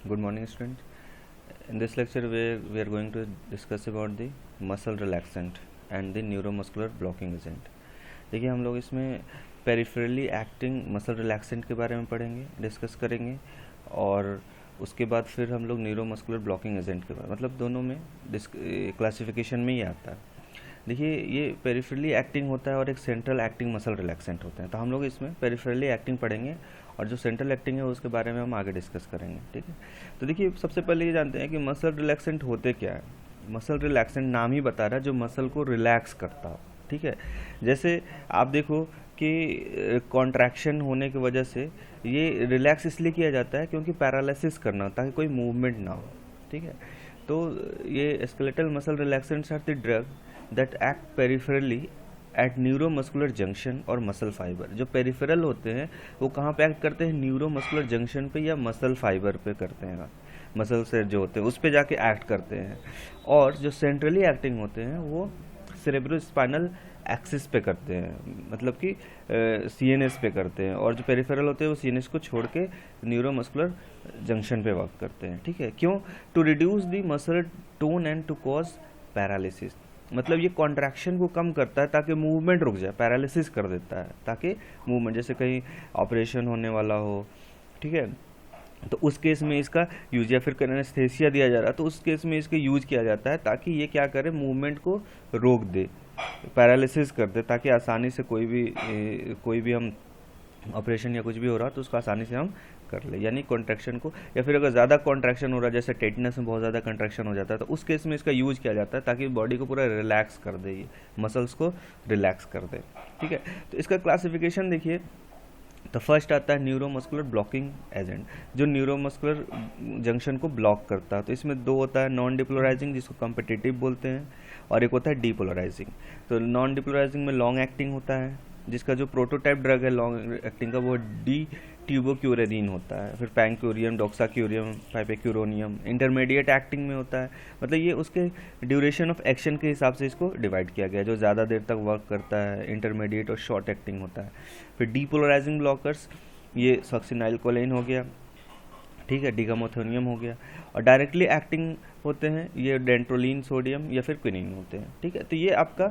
Good morning, students. In this lecture, we are going to discuss about the muscle relaxant and the neuromuscular blocking agent. देखिए हम लोग इसमें peripherally acting muscle relaxant के बारे में पढ़ेंगे, डिस्कस करेंगे और उसके बाद फिर हम लोग न्यूरोमस्कुलर ब्लॉकिंग एजेंट के बारे मतलब दोनों में क्लासिफिकेशन में ही आता है। देखिए ये पेरिफेरली एक्टिंग होता है और एक सेंट्रल एक्टिंग मसल रिलैक्सेंट होते हैं। तो हम लोग इसमें पेरिफेरली एक्टिंग पढ़ेंगे और जो सेंट्रल एक्टिंग है उसके बारे में हम आगे डिस्कस करेंगे, ठीक है। तो देखिए सबसे पहले ये जानते हैं कि मसल रिलैक्सेंट होते क्या है। मसल रिलैक्सेंट नाम ही बता रहा है जो मसल को रिलैक्स करता हो, ठीक है। जैसे आप देखो कि कॉन्ट्रैक्शन होने की वजह से ये रिलैक्स इसलिए किया जाता है क्योंकि पैरालिसिस करना हो ताकि कोई मूवमेंट ना हो, ठीक है। तो ये skeletal muscle relaxants are the drug that act peripherally at neuromuscular junction और मसल फाइबर। जो पेरिफेरल होते हैं वो कहाँ पे एक्ट करते हैं, न्यूरोमस्कुलर जंक्शन पे या मसल फाइबर पे करते हैं, मसल से जो होते हैं उस पे जाके एक्ट करते हैं। और जो सेंट्रली एक्टिंग होते हैं वो सेरेब्रोस्पाइनल एक्सिस पे करते हैं, मतलब कि सीएनएस पे करते हैं। और जो पेरिफेरल होते हैं वो सीएनएस को छोड़ के न्यूरोमस्कुलर जंक्शन पे वर्क करते हैं, ठीक है। क्यों? To reduce the muscle tone and to cause paralysis. मतलब ये कॉन्ट्रैक्शन को कम करता है ताकि मूवमेंट रुक जाए, पैरालिसिस कर देता है ताकि मूवमेंट, जैसे कहीं ऑपरेशन होने वाला हो, ठीक है, तो उस केस में इसका यूज, या फिर एनेस्थेसिया दिया जा रहा है तो उस केस में इसका यूज किया जाता है ताकि ये क्या करे, मूवमेंट को रोक दे, पैरालिसिस कर दे, ताकि आसानी से कोई भी हम ऑपरेशन या कुछ भी हो रहा तो उसको आसानी से हम कर ले, यानी कॉन्ट्रैक्शन को। या फिर अगर ज़्यादा कॉन्ट्रैक्शन हो रहा है, जैसे टेटनस में बहुत ज़्यादा कॉन्ट्रैक्शन हो जाता है, तो उस केस में इसका यूज किया जाता है ताकि बॉडी को पूरा रिलैक्स कर दे, ये मसल्स को रिलैक्स कर दे, ठीक है। तो इसका क्लासिफिकेशन देखिए, तो फर्स्ट आता है न्यूरोमस्कुलर ब्लॉकिंग एजेंट, जो न्यूरोमस्कुलर जंक्शन को ब्लॉक करता है। तो इसमें दो होता है, नॉन डिपोलराइजिंग जिसको कॉम्पिटिटिव बोलते हैं, और एक होता है डीपोलराइजिंग। तो नॉन डिपोलराइजिंग में लॉन्ग एक्टिंग होता है, जिसका जो प्रोटोटाइप ड्रग है लॉन्ग एक्टिंग का वो डी ट्यूबोक्यूरेनिन होता है। फिर पैंक्यूरियम, डॉक्साक्यूरियम, पाइपेक्यूरोनियम इंटरमीडिएट एक्टिंग में होता है। मतलब ये उसके ड्यूरेशन ऑफ एक्शन के हिसाब से इसको डिवाइड किया गया है, जो ज़्यादा देर तक वर्क करता है, इंटरमीडिएट और शॉर्ट एक्टिंग होता है। फिर डीपोलराइजिंग ब्लॉकर्स, ये सक्सिनाइलकोलाइन हो गया, ठीक है, डिगामोथोनियम हो गया। और डायरेक्टली एक्टिंग होते हैं ये डेंट्रोलिन सोडियम या फिर क्विनिन होते हैं, ठीक है। तो ये आपका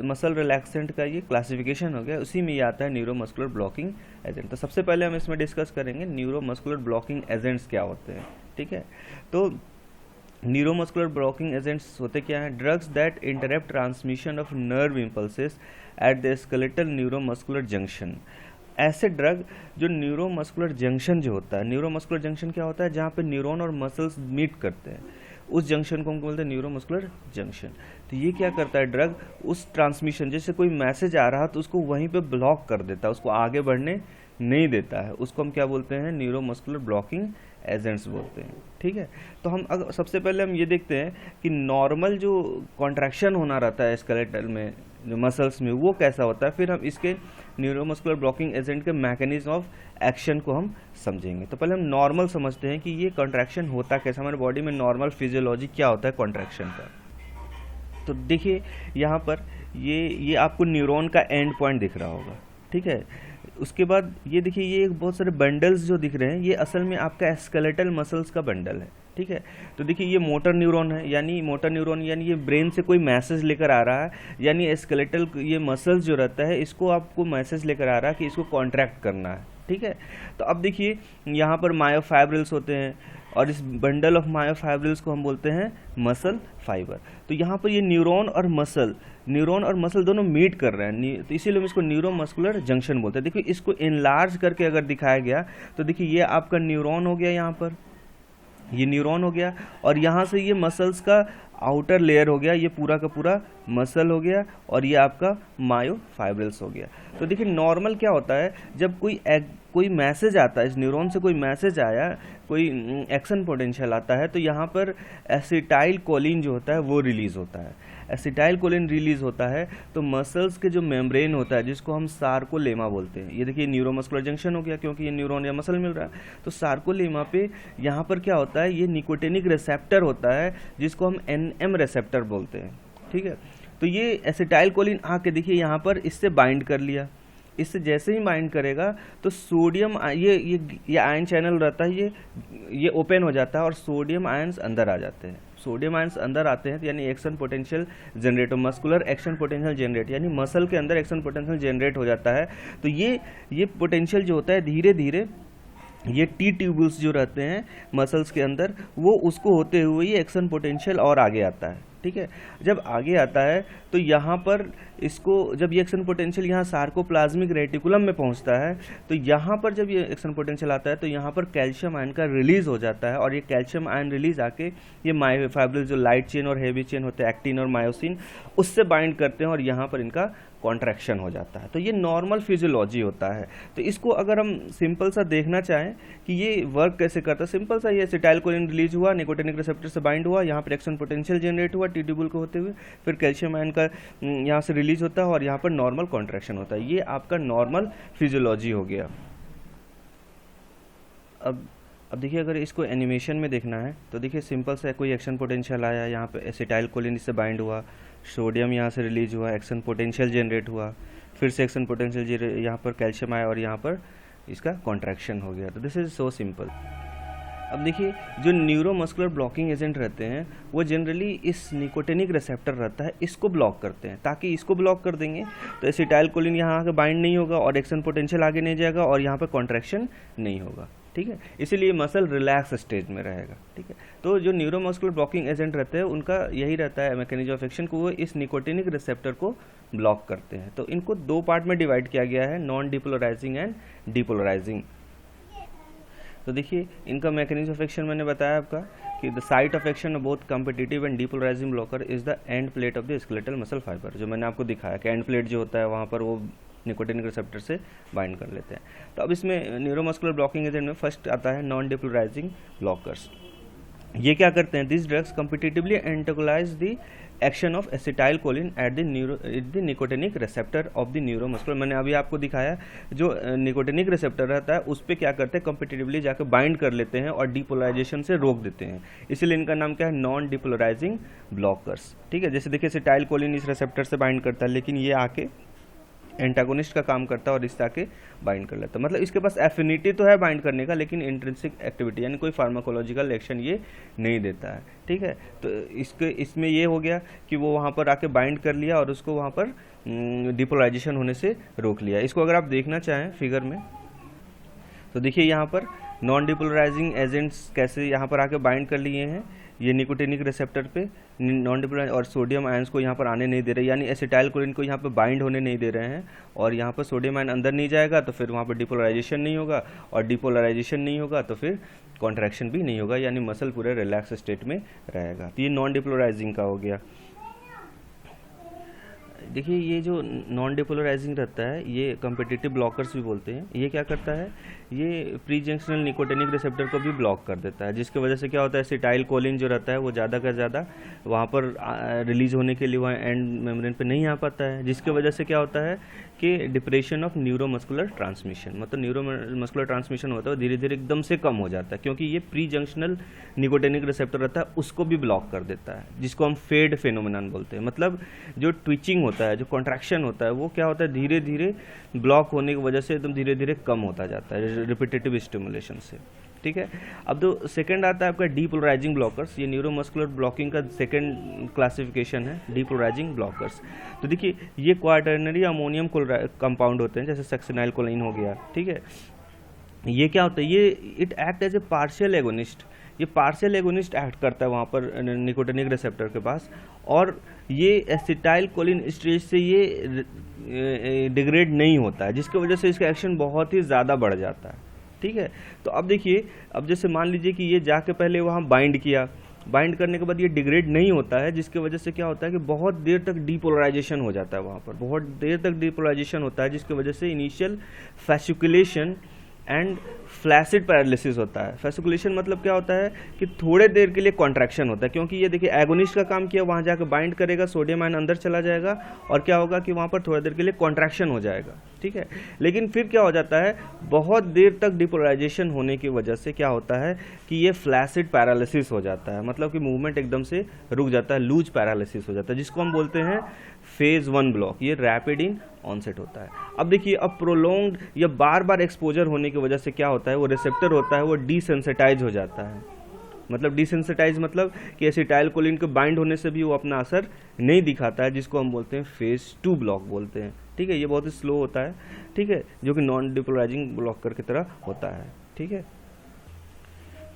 मसल रिलैक्सेंट का ये क्लासिफिकेशन हो गया, उसी में ये आता है न्यूरोमस्कुलर ब्लॉकिंग एजेंट। तो सबसे पहले हम इसमें डिस्कस करेंगे न्यूरोमस्कुलर ब्लॉकिंग एजेंट्स क्या होते हैं, ठीक है। तो न्यूरोमस्कुलर ब्लॉकिंग एजेंट्स होते क्या हैं? Drugs that interrupt transmission of nerve impulses at the skeletal neuromuscular junction. ऐसे ड्रग जो न्यूरोमस्कुलर जंक्शन जो होता है, न्यूरोमस्कुलर जंक्शन क्या होता है, जहाँ पे न्यूरॉन और मसल्स मीट करते हैं, उस जंक्शन को हम बोलते हैं न्यूरोमस्कुलर जंक्शन। तो ये क्या करता है ड्रग, उस ट्रांसमिशन, जैसे कोई मैसेज आ रहा तो उसको वहीं पे ब्लॉक कर देता है, उसको आगे बढ़ने नहीं देता है, उसको हम क्या बोलते हैं, न्यूरोमस्कुलर ब्लॉकिंग एजेंट्स बोलते हैं, ठीक है। तो हम अगर सबसे पहले हम ये देखते हैं कि नॉर्मल जो कॉन्ट्रैक्शन होना रहता है स्केलेटल में, जो मसल्स में, वो कैसा होता है। फिर हम इसके न्यूरोमस्कुलर ब्लॉकिंग एजेंट के मैकेनिज्म ऑफ एक्शन को हम समझेंगे। तो पहले हम नॉर्मल समझते हैं कि ये कॉन्ट्रैक्शन होता कैसा, हमारे बॉडी में नॉर्मल फिजियोलॉजी क्या होता है कॉन्ट्रैक्शन का। तो देखिए यहाँ पर ये आपको न्यूरॉन का एंड पॉइंट दिख रहा होगा, ठीक है। उसके बाद ये देखिए, ये बहुत सारे बंडल्स जो दिख रहे हैं, ये असल में आपका स्केलेटल मसल्स का बंडल है, ठीक है। तो देखिए ये मोटर न्यूरॉन है, यानी मोटर न्यूरॉन यानी ये ब्रेन से कोई मैसेज लेकर आ रहा है, यानी स्केलेटल ये मसल्स जो रहता है इसको आपको मैसेज लेकर आ रहा है कि इसको कॉन्ट्रैक्ट करना है, ठीक है। तो अब देखिए यहाँ पर मायोफाइब्रिल्स होते हैं और इस बंडल ऑफ मायोफाइब्रिल्स को हम बोलते हैं मसल फाइबर। तो यहाँ पर ये न्यूरॉन और मसल दोनों मीट कर रहे हैं, तो इसीलिए हम इसको न्यूरोमस्कुलर जंक्शन बोलते हैं। देखिए इसको इनलार्ज करके अगर दिखाया गया तो देखिए ये आपका न्यूरॉन हो गया, यहाँ पर ये न्यूरॉन हो गया, और यहाँ से ये मसल्स का आउटर लेयर हो गया, ये पूरा का पूरा मसल हो गया, और ये आपका मायोफाइब्रिल्स हो गया। तो देखिए नॉर्मल क्या होता है, जब कोई मैसेज आता है, इस न्यूरॉन से कोई मैसेज आया, कोई एक्शन पोटेंशियल आता है, तो यहाँ पर एसिटाइल कोलिन जो होता है वो रिलीज होता है। एसिटाइल कोलिन रिलीज होता है तो मसल्स के जो मेम्ब्रेन होता है, जिसको हम सार्कोलेमा बोलते हैं, ये देखिए न्यूरोमस्कुलर जंक्शन हो गया क्योंकि ये न्यूरॉन या मसल मिल रहा है। तो सार्कोलेमा पे यहाँ पर क्या होता है, ये निकोटिनिक रिसेप्टर होता है जिसको हम NM रिसेप्टर बोलते हैं, ठीक है। तो ये एसिटाइल कोलिन आके देखिए यहाँ पर इससे बाइंड कर लिया, इससे जैसे ही बाइंड करेगा तो सोडियम ये आयन चैनल रहता है, ये ओपन हो जाता है और सोडियम आयंस अंदर आ जाते हैं। सोडियम आयंस अंदर आते हैं तो यानी action potential generate, muscular action potential generate, यानी मसल के अंदर एक्शन पोटेंशियल जनरेट हो जाता है। तो ये पोटेंशियल जो होता है धीरे धीरे ये टी ट्यूब्यूल्स जो रहते हैं मसल्स के अंदर, वो उसको होते हुए ये एक्शन पोटेंशियल और आगे आता है। ठीक है, जब आगे आता है तो यहाँ पर इसको, जब ये एक्शन पोटेंशियल यहाँ सार्कोप्लाज्मिक रेटिकुलम में पहुँचता है तो यहाँ पर जब ये एक्शन पोटेंशियल आता है तो यहाँ पर कैल्शियम आयन का रिलीज हो जाता है, और ये कैल्शियम आयन रिलीज आके ये मायोफाइब्रिल्स जो लाइट चेन और हेवी चेन होते हैं, एक्टिन और मायोसिन, उससे बाइंड करते हैं और यहाँ पर इनका कॉन्ट्रैक्शन हो जाता है। तो ये नॉर्मल फिजियोलॉजी होता है। तो इसको अगर हम सिंपल सा देखना चाहें कि ये वर्क कैसे करता है, सिंपल सा, ये एसिटाइलकोलिन रिलीज हुआ, निकोटिनिक रिसेप्टर से बाइंड हुआ, यहाँ पर एक्शन पोटेंशियल जनरेट हुआ टी ट्यूब्यूल को होते हुए, फिर कैल्शियम आयन का यहाँ से रिलीज होता है और यहाँ पर नॉर्मल कॉन्ट्रैक्शन होता है। ये आपका नॉर्मल फिजियोलॉजी हो गया। अब देखिए अगर इसको एनिमेशन में देखना है तो देखिए सिंपल सा कोई एक्शन पोटेंशियल आया, यहाँ पे एसिटाइलकोलिन इससे बाइंड हुआ, सोडियम यहाँ से रिलीज हुआ, एक्शन पोटेंशियल जनरेट हुआ, फिर से एक्शन पोटेंशियल, यहाँ पर कैल्शियम आया और यहाँ पर इसका कॉन्ट्रैक्शन हो गया। तो दिस इज सो सिंपल। अब देखिए जो न्यूरोमस्कुलर ब्लॉकिंग एजेंट रहते हैं वो जनरली इस निकोटिनिक रिसेप्टर रहता है, इसको ब्लॉक करते हैं। ताकि इसको ब्लॉक कर देंगे तो एसिटाइलकोलिन यहाँ आके बाइंड नहीं होगा और एक्शन पोटेंशियल आगे नहीं जाएगा और यहाँ पर कॉन्ट्रैक्शन नहीं होगा। ठीक है, इसीलिए मसल रिलैक्स स्टेज में रहेगा। ठीक है, तो जो न्यूरोमस्कुलर ब्लॉकिंग एजेंट रहते हैं उनका यही रहता है मैकेनिज्म ऑफ एक्शन को, वो इस निकोटिनिक रिसेप्टर को ब्लॉक करते हैं। तो इनको दो पार्ट में डिवाइड किया गया है, नॉन डिपोलराइजिंग एंड डिपोलराइजिंग। तो देखिए इनका मैकेनिज्म ऑफ एक्शन मैंने बताया आपका कि the site of action of both competitive and depolarising blocker is the end plate of the skeletal muscle fibre. जो मैंने आपको दिखाया कि एंड प्लेट जो होता है वहाँ पर वो निकोटिनिक रिसेप्टर से बाइंड कर लेते हैं। तो अब इसमें न्यूरोमस्कुलर ब्लॉकिंग एजेंट में फर्स्ट आता है नॉन डिपोलराइजिंग ब्लॉकर्स। ये क्या करते हैं, this drugs competitively antagonize the action of acetylcholine at the nicotinic receptor of the neuromuscular. मैंने अभी आपको दिखाया जो निकोटिनिक रिसेप्टर रहता है उस पर क्या करते हैं, कॉम्पिटिटिवली जाकर बाइंड कर लेते हैं और डिपोलराइजेशन से रोक देते हैं, इसीलिए इनका नाम क्या है, नॉन डिपोलराइजिंग ब्लॉकर्स। ठीक है, जैसे देखिए एसिटाइलकोलिन इस रिसेप्टर से बाइंड करता है लेकिन ये आके एंटागोनिस्ट का काम करता है और इससे आके बाइंड कर लेता है। मतलब इसके पास एफिनिटी तो है बाइंड करने का लेकिन इंट्रिंसिक एक्टिविटी यानी कोई फार्माकोलॉजिकल एक्शन ये नहीं देता है। ठीक है, तो इसमें ये हो गया कि वो वहाँ पर आके बाइंड कर लिया और उसको वहाँ पर डिपोलराइजेशन होने से रोक लिया। इसको अगर आप देखना चाहें फिगर में तो देखिए यहाँ पर नॉन डिपोलराइजिंग एजेंट्स कैसे यहाँ पर आके बाइंड कर लिए हैं, ये निकोटिनिक रिसेप्टर पे नॉन डिपोलराइज और सोडियम आयंस को यहाँ पर आने नहीं दे रहे, यानी एसिटाइलकोलिन को यहाँ पर बाइंड होने नहीं दे रहे हैं और यहाँ पर सोडियम आयन अंदर नहीं जाएगा तो फिर वहाँ पर डिपोलराइजेशन नहीं होगा और डिपोलराइजेशन नहीं होगा तो फिर कॉन्ट्रैक्शन भी नहीं होगा, यानी मसल पूरे रिलैक्स स्टेट में रहेगा। तो ये नॉन डिपोलराइजिंग का हो गया। देखिए ये जो नॉन डिपोलराइजिंग रहता है ये कॉम्पिटिटिव ब्लॉकर्स भी बोलते हैं। ये क्या करता है, ये प्री जंक्शनल निकोटिनिक रिसेप्टर को भी ब्लॉक कर देता है, जिसकी वजह से क्या होता है, एसिटाइलकोलिन जो रहता है वो ज़्यादा का ज़्यादा वहाँ पर रिलीज होने के लिए वहाँ एंड मेम्ब्रेन पे नहीं आ पाता है, जिसकी वजह से क्या होता है कि डिप्रेशन ऑफ न्यूरोमस्कुलर ट्रांसमिशन, मतलब न्यूरोमस्कुलर ट्रांसमिशन होता है धीरे धीरे एकदम से कम हो जाता है क्योंकि ये प्री जंक्शनल निकोटिनिक रिसेप्टर रहता है उसको भी ब्लॉक कर देता है, जिसको हम फेड फेनोमेनन बोलते हैं। मतलब जो ट्विचिंग होता है, जो कॉन्ट्रैक्शन होता है वो क्या होता है धीरे धीरे ब्लॉक होने की वजह से एकदम धीरे धीरे कम होता जाता है रिपीटेटिव स्टिमुलेशन से। ठीक है, अब तो सेकंड आता है आपका डीपोलराइजिंग ब्लॉकर्स। ये न्यूरोमस्कुलर ब्लॉकिंग का सेकंड क्लासिफिकेशन है, डीपोलराइजिंग ब्लॉकर्स। तो देखिए ये क्वाटर्नरी अमोनियम कंपाउंड होते हैं जैसे सक्सिनाइलकोलाइन हो गया। ठीक है, ये क्या होता है, ये it act as a partial agonist, ये पार्शियल एगोनिस्ट एक्ट करता है वहाँ पर निकोटिनिक रिसेप्टर के पास और ये एसिटाइलकोलिन स्टेज से ये डिग्रेड नहीं होता है, जिसकी वजह से इसका एक्शन बहुत ही ज़्यादा बढ़ जाता है। ठीक है, तो अब देखिए, अब जैसे मान लीजिए कि ये जाके पहले वहाँ बाइंड किया, बाइंड करने के बाद ये डिग्रेड नहीं होता है, जिसकी वजह से क्या होता है कि बहुत देर तक डीपोलराइजेशन हो जाता है, वहाँ पर बहुत देर तक डीपोलराइजेशन होता है, जिसकी वजह से इनिशियल फैसिकुलेशन एंड फ्लैसिड पैरालिसिस होता है। फैसिकुलेशन मतलब क्या होता है कि थोड़े देर के लिए कॉन्ट्रैक्शन होता है, क्योंकि ये देखिए एगोनिस्ट का काम किया, वहाँ जाकर बाइंड करेगा, सोडियम आयन अंदर चला जाएगा और क्या होगा कि वहाँ पर थोड़ी देर के लिए कॉन्ट्रैक्शन हो जाएगा। ठीक है। लेकिन फिर क्या हो जाता है, बहुत देर तक डिपोलराइजेशन होने की वजह से क्या होता है कि ये फ्लैसिड पैरालिसिस हो जाता है, मतलब कि मूवमेंट एकदम से रुक जाता है, लूज पैरालिसिस हो जाता है, जिसको हम बोलते हैं फेज 1 ब्लॉक। ये रैपिड इन ऑनसेट होता है। अब देखिए, अब प्रोलॉन्ग्ड या बार बार एक्सपोजर होने की वजह से क्या होता है, वो रिसेप्टर होता है वो डिसेंसिटाइज हो जाता है। मतलब डिसेंसिटाइज मतलब कि एसिटाइल कोलिन के बाइंड होने से भी वो अपना असर नहीं दिखाता है, जिसको हम बोलते हैं फेज 2 ब्लॉक बोलते हैं। ठीक है, ये बहुत ही स्लो होता है, ठीक है, जो कि नॉन डिपोलराइजिंग ब्लॉकर की तरह होता है। ठीक है,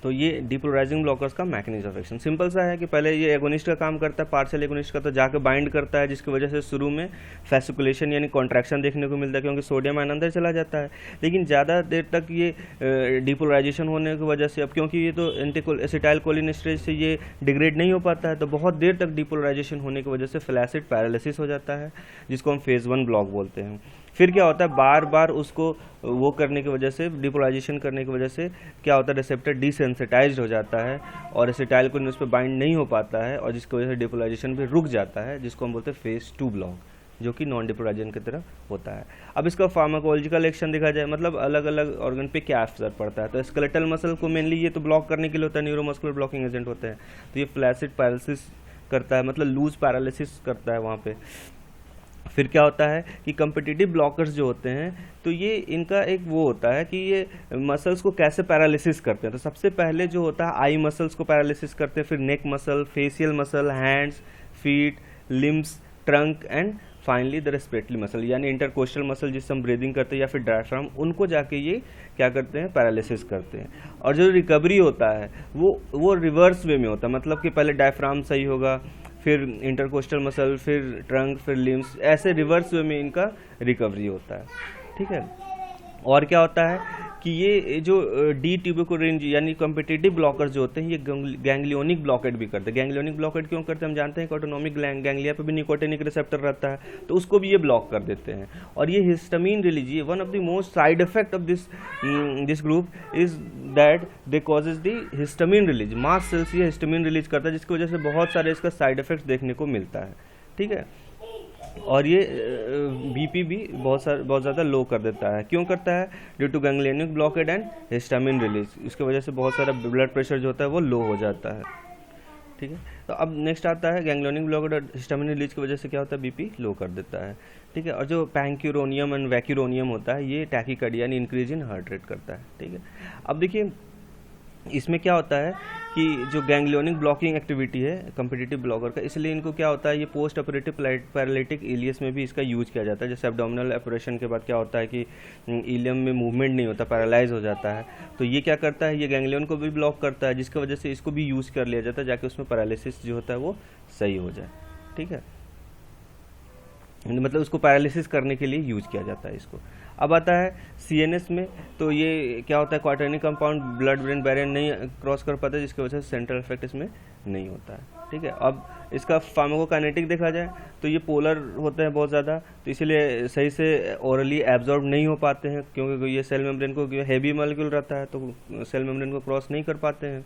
तो ये डिपोलराइजिंग ब्लॉकर्स का मैकेनिज्म ऑफ एक्शन सिंपल सा है कि पहले ये एगोनिस्ट का काम करता है, पार्शियल एगोनिस्ट का, तो जाकर बाइंड करता है, जिसकी वजह से शुरू में फेसिकुलेशन यानी कॉन्ट्रैक्शन देखने को मिलता है, क्योंकि सोडियम आयन अंदर चला जाता है। लेकिन ज़्यादा देर तक ये डिपोलराइजेशन होने की वजह से, अब क्योंकि ये तो एसिटाइल कोलिनेस्टरेज से ये डिग्रेड नहीं हो पाता है, तो बहुत देर तक डिपोलराइजेशन होने की वजह से फ्लैसिड पैरालिसिस हो जाता है, जिसको हम फेज 1 ब्लॉक बोलते हैं। फिर क्या होता है, बार बार उसको वो करने की वजह से, डिपोलराइजेशन करने की वजह से क्या होता है, रिसेप्टर डिसेंसिटाइज्ड हो जाता है और एसिटाइल कोलिन उस पर बाइंड नहीं हो पाता है, और जिसकी वजह से डिपोलराइजेशन भी रुक जाता है, जिसको हम बोलते हैं फेज 2 ब्लॉक, जो कि नॉन डिपोलराइजेशन की तरह होता है। अब इसका फार्माकोलॉजिकल एक्शन देखा जाए, मतलब अलग अलग ऑर्गन पे क्या असर पड़ता है, तो स्केलेटल मसल को मेनली ये तो ब्लॉक करने के लिए होता है, न्यूरोमस्कुलर ब्लॉकिंग एजेंट होते हैं, तो ये फ्लैसिड पैरालिसिस करता है, मतलब लूज पैरालिसिस करता है वहाँ पे। फिर क्या होता है कि कम्पिटिटिव ब्लॉकर्स जो होते हैं, तो ये इनका एक वो होता है कि ये मसल्स को कैसे पैरालिसिस करते हैं। तो सबसे पहले जो होता है आई मसल्स को पैरालिसिस करते हैं, फिर neck muscle, facial muscle, hands, feet, limbs, trunk and finally the respiratory muscle, यानी इंटरकोस्टल मसल जिससे हम ब्रीदिंग करते हैं, या फिर डायफ्राम, उनको जाके ये क्या करते हैं, पैरालिसिस करते हैं। और जो रिकवरी होता है वो रिवर्स वे में होता है, मतलब कि पहले डायफ्राम सही होगा, फिर इंटरकोस्टल मसल, फिर ट्रंक, फिर लिम्स, ऐसे रिवर्स वे में इनका रिकवरी होता है। ठीक है, और क्या होता है कि ये जो डी ट्यूबिकुलिन यानी कॉम्पिटिटिव ब्लॉकर्स जो होते हैं, ये गैंग्लियोनिक ब्लॉकेट भी करते हैं। गैंग्लियोनिक ब्लॉकेट क्यों करते हैं, हम जानते हैं कि ऑटोनोमिक गैंग्लिया पे भी निकोटिनिक रिसेप्टर रहता है, तो उसको भी ये ब्लॉक कर देते हैं। और ये हिस्टामिन रिलीज, ये one of the most side effect of this group is that they causes the histamine release, mast cells ये हिस्टामिन रिलीज करता है, जिसकी वजह से बहुत सारे इसका साइड इफेक्ट्स देखने को मिलता है। ठीक है, और ये बीपी भी बहुत ज़्यादा लो कर देता है। क्यों करता है, due to ganglionic blockade and histamine release, इसकी वजह से बहुत सारा ब्लड प्रेशर जो होता है वो लो हो जाता है। ठीक है, तो अब नेक्स्ट आता है गैंग्लियोनिक ब्लॉकेड और हिस्टामिन रिलीज की वजह से क्या होता है, बीपी लो कर देता है। ठीक है, और जो पैंक्यूरोनियम एंड वैक्यूरोनियम होता है, ये टैकीकार्डिया यानी इंक्रीज इन हार्ट रेट करता है। ठीक है, अब देखिए इसमें क्या होता है कि जो गैंग्लियोनिक ब्लॉकिंग एक्टिविटी है कम्पिटिटिव ब्लॉकर का, इसलिए इनको क्या होता है, ये पोस्ट ऑपरेटिव पैरालिटिक इलियस में भी इसका यूज किया जाता है। जैसे एब्डोमिनल ऑपरेशन के बाद क्या होता है कि इलियम में मूवमेंट नहीं होता, पैरालाइज हो जाता है, तो ये क्या करता है, ये गैंग्लियन को भी ब्लॉक करता है, जिसकी वजह से इसको भी यूज़ कर लिया जाता है, जाके उसमें पैरालिसिस जो होता है वो सही हो जाए। ठीक है, मतलब उसको पैरालिसिस करने के लिए यूज किया जाता है इसको। अब आता है सीएनएस में, तो ये क्या होता है, क्वाटर्निक कंपाउंड ब्लड ब्रेन बैरियर नहीं क्रॉस कर पाता, जिसकी वजह से सेंट्रल इफेक्ट इसमें नहीं होता है। ठीक है, अब इसका फार्माकोकाइनेटिक देखा जाए तो ये पोलर होते हैं बहुत ज़्यादा, तो इसीलिए सही से ओरली एब्जॉर्ब नहीं हो पाते हैं, क्योंकि ये सेल मेम्ब्रेन को हैवी मॉलिक्यूल रहता है, तो सेल मेम्ब्रेन को क्रॉस नहीं कर पाते हैं,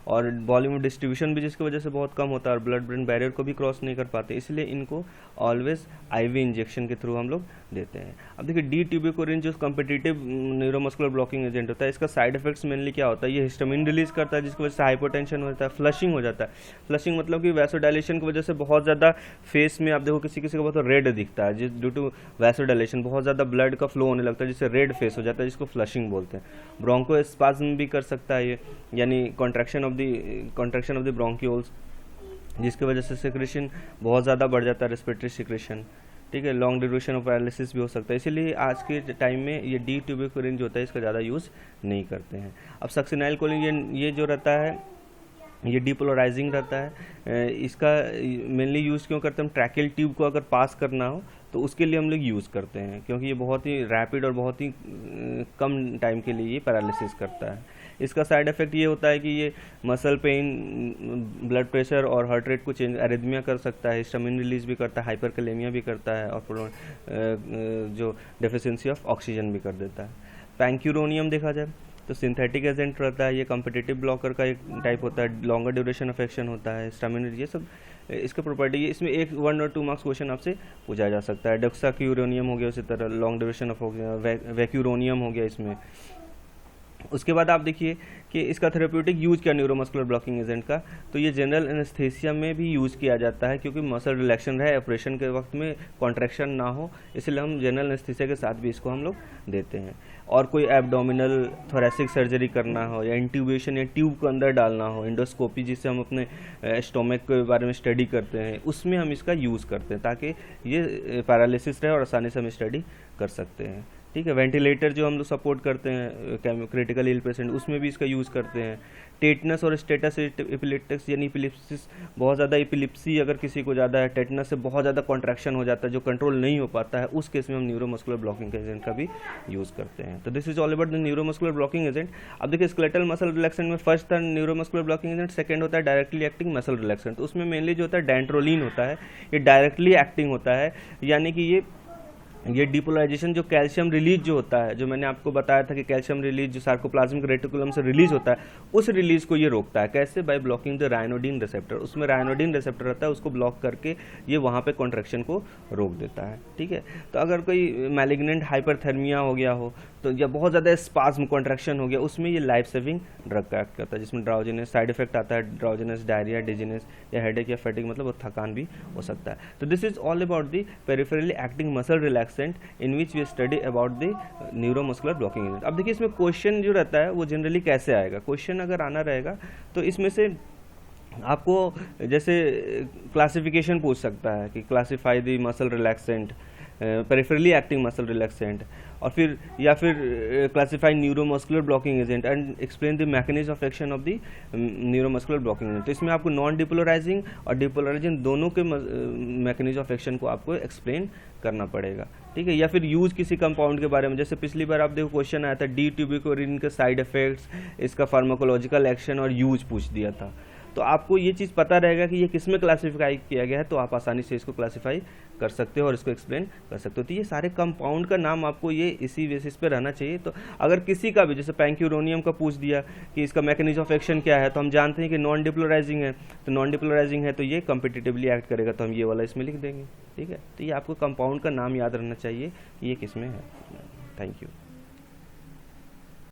और वॉल्यूम में डिस्ट्रीब्यूशन भी जिसकी वजह से बहुत कम होता है, और ब्लड ब्रेन बैरियर को भी क्रॉस नहीं कर पाते, इसलिए इनको ऑलवेज आईवी इंजेक्शन के थ्रू हम लोग देते हैं। अब देखिए डी ट्यूबिकुलिन जो कम्पिटिटिव न्यूरोमस्कुलर ब्लॉकिंग एजेंट होता है, इसका साइड इफेक्ट्स मेनली क्या होता है, ये हिस्टामिन रिलीज करता है, जिसकी वजह से हाइपोटेंशन होता है, फ्लशिंग हो जाता है। फ्लशिंग मतलब कि वैसोडाइलेशन की वजह से बहुत ज़्यादा फेस में आप देखो किसी किसी को बहुत रेड दिखता है, जिस ड्यू टू वैसोडाइलेशन बहुत ज़्यादा ब्लड का फ्लो होने लगता है, जिससे रेड फेस हो जाता है, जिसको फ्लशिंग बोलते हैं। ब्रोंकोस्पाज्म भी कर सकता है ये, यानी कॉन्ट्रैक्शन ऑफ द ब्रोंक्यूल्स, जिसकी वजह से सिक्रेशन बहुत ज़्यादा बढ़ जाता है, रेस्पिरेटरी सिक्रेशन। ठीक है, लॉन्ग ड्यूरेशन ऑफ पैरालिसिस भी हो सकता है, इसीलिए आज के टाइम में ये डी ट्यूबिकुलिन जो होता है इसका ज़्यादा यूज़ नहीं करते हैं। अब सक्सिनाइल कोलिन ये जो रहता है ये डिपोलराइजिंग रहता है, इसका मेनली यूज़ क्यों करते हैं, हम ट्रैकियल ट्यूब को अगर पास करना हो तो उसके लिए हम लोग यूज़ करते हैं, क्योंकि ये बहुत ही रैपिड और बहुत ही कम टाइम के लिए ये पैरालिसिस करता है। इसका साइड इफेक्ट ये होता है कि ये मसल पेन, ब्लड प्रेशर और हार्ट रेट को चेंज, एरिथमिया कर सकता है, हिस्टामिन रिलीज भी करता है, हाइपरकैलेमिया भी करता है, और जो डेफिशिएंसी ऑफ ऑक्सीजन भी कर देता है। पैंक्यूरोनियम देखा जाए तो सिंथेटिक एजेंट रहता है, ये कॉम्पिटिटिव ब्लॉकर का एक टाइप होता है, लॉन्गर ड्यूरेशन ऑफ एक्शन होता है, स्टेमिनर, ये सब इसका प्रॉपर्टी है। इसमें 1 और 2 मार्क्स क्वेश्चन आपसे पूछा जा सकता है। डेक्साक्यूरोनियम हो गया, उसी तरह लॉन्ग ड्यूरेशन ऑफ हो गया, वैक्यूरोनियम हो गया इसमें। उसके बाद आप देखिए कि इसका थेरेप्यूटिक यूज क्या न्यूरोमस्कुलर ब्लॉकिंग एजेंट का, तो ये जनरल एनेस्थीसिया में भी यूज़ किया जाता है, क्योंकि मसल रिलैक्शन रहे, ऑपरेशन के वक्त में कॉन्ट्रैक्शन ना हो, इसलिए हम जनरल एनेस्थीसिया के साथ भी इसको हम लोग देते हैं। और कोई एब्डोमिनल थोरेसिक सर्जरी करना हो, या इंट्यूबेशन या ट्यूब को अंदर डालना हो, इंडोस्कोपी जिससे हम अपने स्टोमक के बारे में स्टडी करते हैं, उसमें हम इसका यूज़ करते हैं ताकि ये पैरालिसिस रहे और आसानी से हम स्टडी कर सकते हैं। ठीक है, वेंटिलेटर जो हम लोग सपोर्ट करते हैं क्रिटिकल इल पेशेंट, उसमें भी इसका यूज़ करते हैं। टेटनस और स्टेटस एपिलेप्टिक्स यानी एपिलिप्सिस, बहुत ज़्यादा एपिलिप्सी अगर किसी को ज़्यादा है, टेटनस से बहुत ज़्यादा कॉन्ट्रैक्शन हो जाता है जो कंट्रोल नहीं हो पाता है, उस केस में हम न्यूरोमस्कुलर ब्लॉकिंग एजेंट का भी यूज़ करते हैं। तो this is all about the neuromuscular blocking agent. अब देखिए स्केलेटल मसल रिलैक्सेंट में फर्स्ट था न्यूरोमस्कुलर ब्लॉकिंग एजेंट, सेकंड होता है डायरेक्टली एक्टिंग मसल रिलैक्सेंट। तो उसमें मेनली जो होता है डैंट्रोलिन होता है, ये डायरेक्टली एक्टिंग होता है, यानी कि ये डिपोलराइजेशन जो कैल्शियम रिलीज जो होता है, जो मैंने आपको बताया था कि कैल्शियम रिलीज जो सार्कोप्लाज्मिक रेटिकुलम से रिलीज होता है, उस रिलीज को ये रोकता है। कैसे? By blocking the ryanodine receptor. उसमें रायनोडिन रिसेप्टर रहता है, उसको ब्लॉक करके ये वहाँ पे कॉन्ट्रैक्शन को रोक देता है। ठीक है, तो अगर कोई मैलिग्नेंट हाइपरथर्मिया हो गया हो, तो या बहुत ज़्यादा स्पाज्म कॉन्ट्रैक्शन हो गया, उसमें ये लाइफ सेविंग ड्रग का एक्ट करता है, जिसमें ड्राउजिनेस साइड इफेक्ट आता है, ड्राउजिनेस, डायरिया, डिजीनेस या हेडेक या फैटिक, मतलब वो थकान भी हो सकता है। तो this is all about the peripherally acting muscle relaxant in which we study about the neuromuscular blocking agent. अब देखिए इसमें क्वेश्चन जो रहता है वो जनरली कैसे आएगा, क्वेश्चन अगर आना रहेगा तो इसमें से आपको जैसे क्लासिफिकेशन पूछ सकता है कि classify the muscle relaxant, peripherally acting muscle relaxant, और फिर या फिर classify neuromuscular blocking agent and explain the mechanism of action of the neuromuscular blocking agent. तो इसमें आपको नॉन डिपोलराइजिंग और डिपोलराइजिंग दोनों के मैकेनिज्म ऑफ एक्शन को आपको एक्सप्लेन करना पड़ेगा। ठीक है, या फिर यूज किसी कंपाउंड के बारे में, जैसे पिछली बार आप देखो क्वेश्चन आया था डी ट्यूबिकोरिन के साइड इफेक्ट्स, इसका फार्माकोलॉजिकल एक्शन और यूज पूछ दिया था। तो आपको ये चीज़ पता रहेगा कि ये किस में क्लासीफाई किया गया है, तो आप आसानी से इसको क्लासीफाई कर सकते हो और इसको एक्सप्लेन कर सकते हो। तो ये सारे कंपाउंड का नाम आपको ये इसी बेसिस पे रहना चाहिए। तो अगर किसी का भी जैसे पैंक्यूरोनियम का पूछ दिया कि इसका मैकेनिज्म ऑफ एक्शन क्या है, तो हम जानते हैं कि नॉन डिपोलराइजिंग है, तो नॉन डिपोलराइजिंग है तो ये कॉम्पिटिटिवली एक्ट करेगा, तो हम ये वाला इसमें लिख देंगे। ठीक है, तो ये आपको कंपाउंड का नाम याद रहना चाहिए, ये किस में है। Thank you.